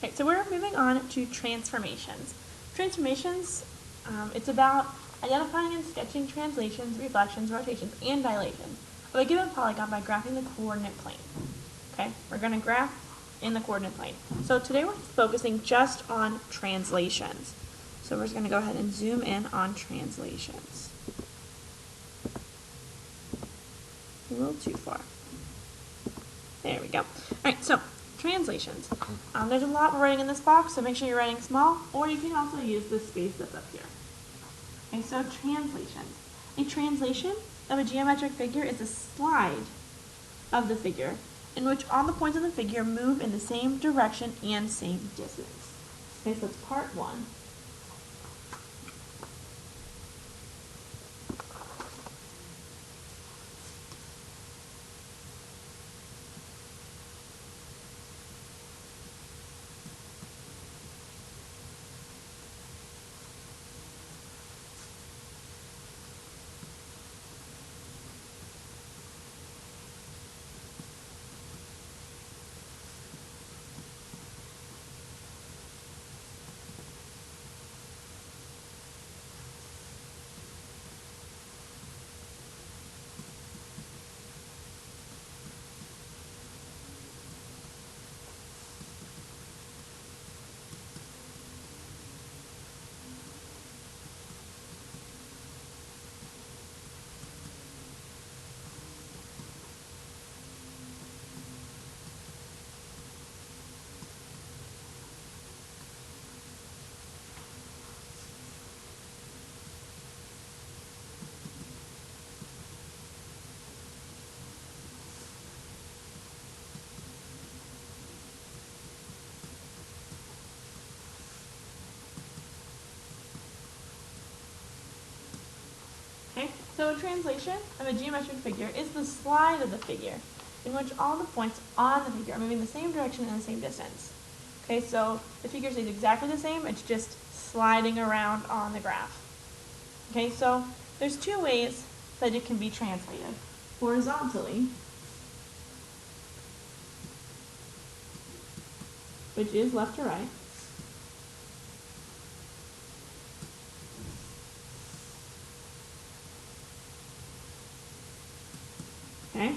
Okay, so we're moving on to transformations. Transformations, it's about identifying and sketching translations, reflections, rotations, and dilations of a given polygon by graphing the coordinate plane. Okay, we're going to graph in the coordinate plane. So today we're focusing just on translations. So we're just going to go ahead and zoom in on translations. A little too far. There we go. All right, so translations. There's a lot we're writing in this box, so make sure you're writing small, or you can also use the space that's up here. Okay, so translations. A translation of a geometric figure is a slide of the figure in which all the points of the figure move in the same direction and same distance. Okay, so that's part one. Okay, so a translation of a geometric figure is the slide of the figure in which all the points on the figure are moving the same direction and the same distance. Okay, so the figure stays exactly the same, it's just sliding around on the graph. Okay, so there's two ways that it can be translated. Horizontally, which is left to right, okay?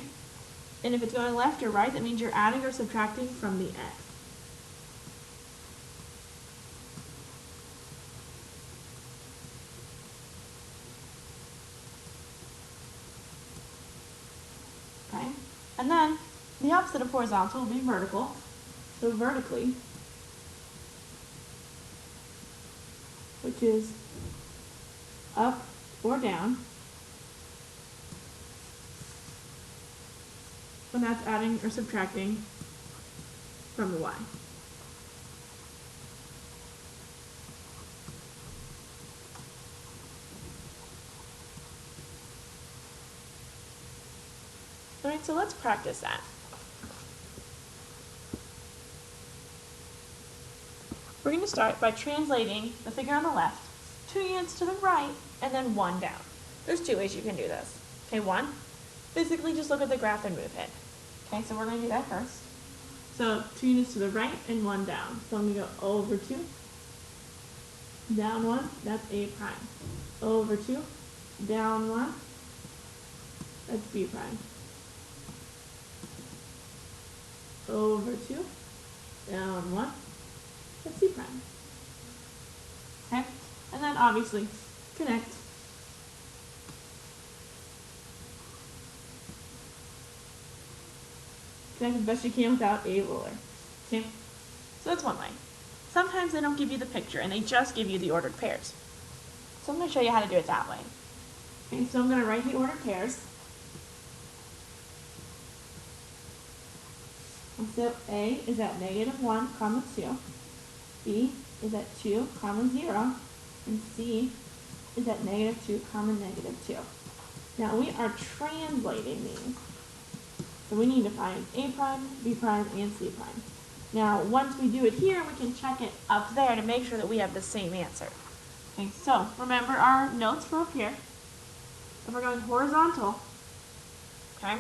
And if it's going left or right, that means you're adding or subtracting from the x. Okay? And then the opposite of horizontal will be vertical. So vertically, which is up or down, when that's adding or subtracting from the y. All right, so let's practice that. We're going to start by translating the figure on the left 2 units to the right and then 1 down. There's 2 ways you can do this. Okay, 1, physically just look at the graph and move it. Okay, so we're going to do that first. So 2 units to the right and 1 down. So I'm going to go over 2, down 1, that's A prime. Over 2, down 1, that's B prime. Over 2, down 1, that's C prime. Okay, and then obviously connect. Connect as best you can without a ruler. Okay, so that's one way. Sometimes they don't give you the picture and they just give you the ordered pairs. So I'm going to show you how to do it that way. Okay, so I'm going to write the ordered pairs. And so A is at -1, 2. B is at 2, 0. And C is at -2, -2. Now we are translating these. So we need to find A prime, B prime, and C prime. Now, once we do it here, we can check it up there to make sure that we have the same answer. Okay, so remember our notes from up here. If we're going horizontal, okay,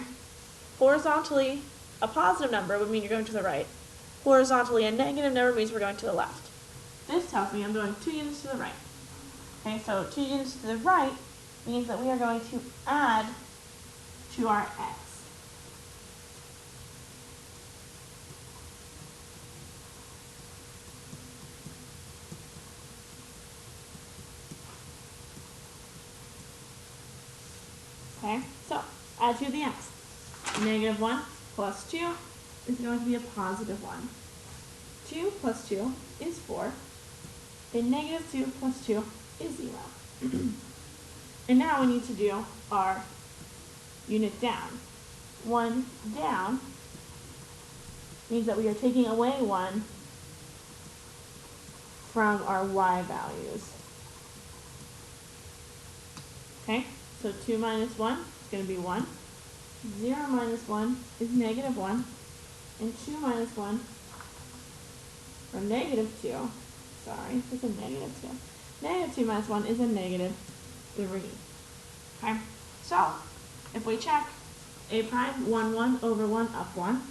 horizontally, a positive number would mean you're going to the right. horizontally, and negative never means we're going to the left. This tells me I'm going 2 units to the right. Okay, so 2 units to the right means that we are going to add to our x. Okay, so add to the x. Negative 1 plus 2 is going to be a positive 1. 2 plus 2 is 4. And negative 2 plus 2 is 0. And now we need to do our unit down. 1 down means that we are taking away 1 from our y values. Okay, so 2 minus 1 is going to be 1. 0 minus 1 is negative 1. And 2 minus 1, or negative 2, sorry, it's a negative 2. Negative 2 minus 1 is a negative 3. Okay, so if we check a prime 1, 1 over 1 up 1,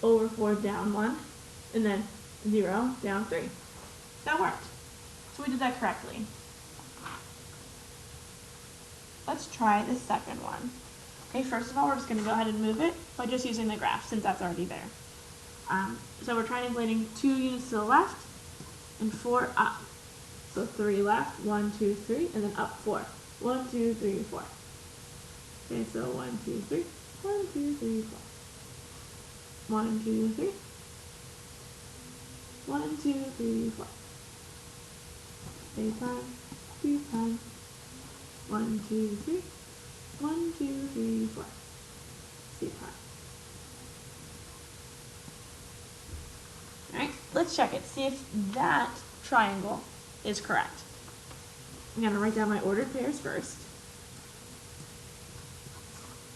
over 4 down 1, and then 0 down 3. That worked. So we did that correctly. Let's try the second one. Okay, first of all, we're just going to go ahead and move it by just using the graph since that's already there. So we're triangulating 2 units to the left and 4 up. So 3 left, 1, 2, 3, and then up 4. 1, 2, 3, 4. Okay, so 1, 2, 3, 1, 2, 3, 4. 1, 2, 3. 1, 2, 3, 4. A prime, B prime. 1, 2, 3. 1, 2, 3, 4. C prime. Alright, let's check it. See if that triangle is correct. I'm going to write down my ordered pairs first.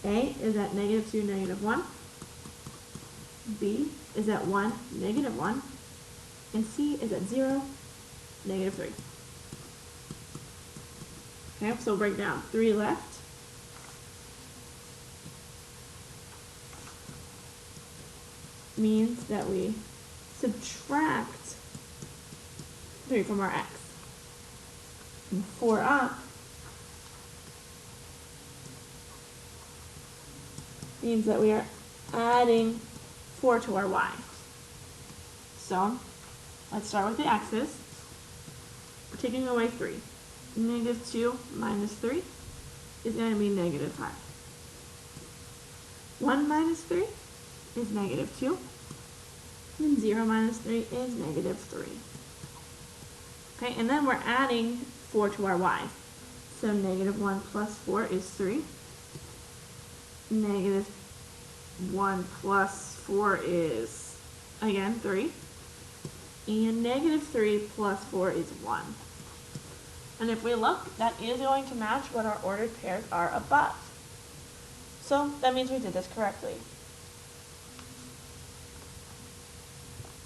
A is at negative 2, negative 1. B is at 1, negative 1. And C is at 0, negative 3. Okay, so we'll break down 3 left. Means that we subtract 3 from our x. And 4 up means that we are adding 4 to our y. So let's start with the x's. We're taking away 3. Negative 2 minus 3 is going to be negative 5. 1 minus 3 is negative 2. And 0 minus 3 is negative 3. Okay, and then we're adding 4 to our y. So negative 1 plus 4 is 3. Negative 1 plus 4 is, again, 3. And negative 3 plus 4 is 1. And if we look, that is going to match what our ordered pairs are above. So that means we did this correctly.